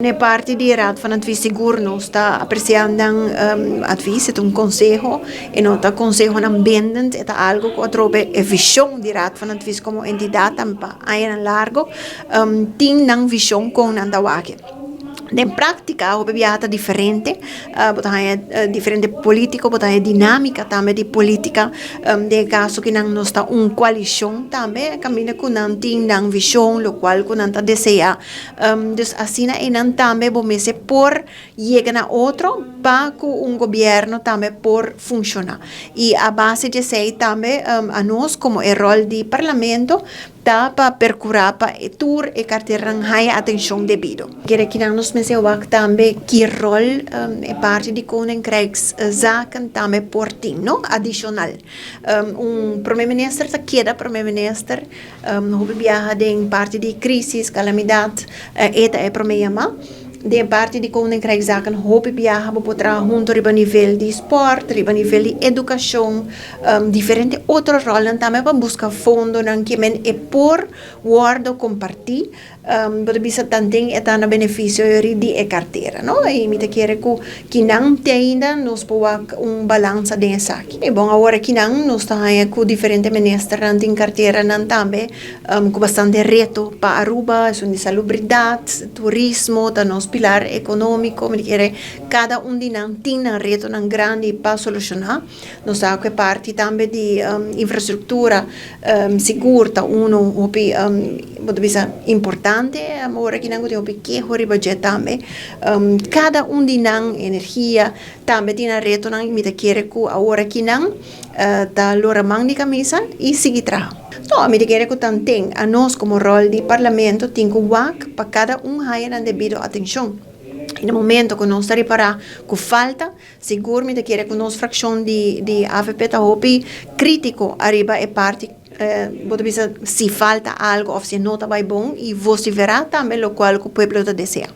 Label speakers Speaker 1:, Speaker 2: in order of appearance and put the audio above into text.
Speaker 1: Na parte di Raad van Advies Sigurno está apreciando advies, um consejo, e nota consejo não bindend, é algo que trobe a visão di Raad van Advies como entidade tampa a largo, tem não visão com andawake. Na prática, o bebiata diferente, diferente político, botar dinâmica também de política, de caso que não está coalição também, caminha com não tem não visão, lo qual com não deseja, dus assim e não também vamos por chegar a outro, para que governo também por funcionar. E a base de sei também a nós como o rol de parlamento para percurar para tour e carteira high atenção devido. Quero que nós me também que rol é parte de koninkrijkszaken também por ti, no? Adicional. Primeiro-ministro está queda primeiro-ministro, houve viaja em parte de crise, calamidade, é problema. De parte de koninkrijkszaken houve viaja para junto a nível de esporte, a nível de educação, diferente outros roles também para buscar fundo que men é por guarda compartir, para bisa tanting é na benefício de carteira, não? E me te quer que não tem ainda nos pôr balança dessa aqui. E bom agora que não nos está com diferente ministros em carteira não também com bastante reto para Aruba, de salubridade, turismo, da nos pilar econômico, me quer cada de não tem reto grande para solucionar. Nós está com parte também de infraestrutura segura, importante, agora que não tem pequeno budget também. Cada de não energia também tem reto não me quer que agora que não tá lora mang de camisa e seguir trabalhando. Então, me quer que também a nós como rol de parlamento tem que work para cada haya devido atenção. No momento que nós estamos para com falta, seguramente que a nossa fração de AVP está crítico arriba é parte se falta algo ou se não está bom e você verá também o qual o povo deseja.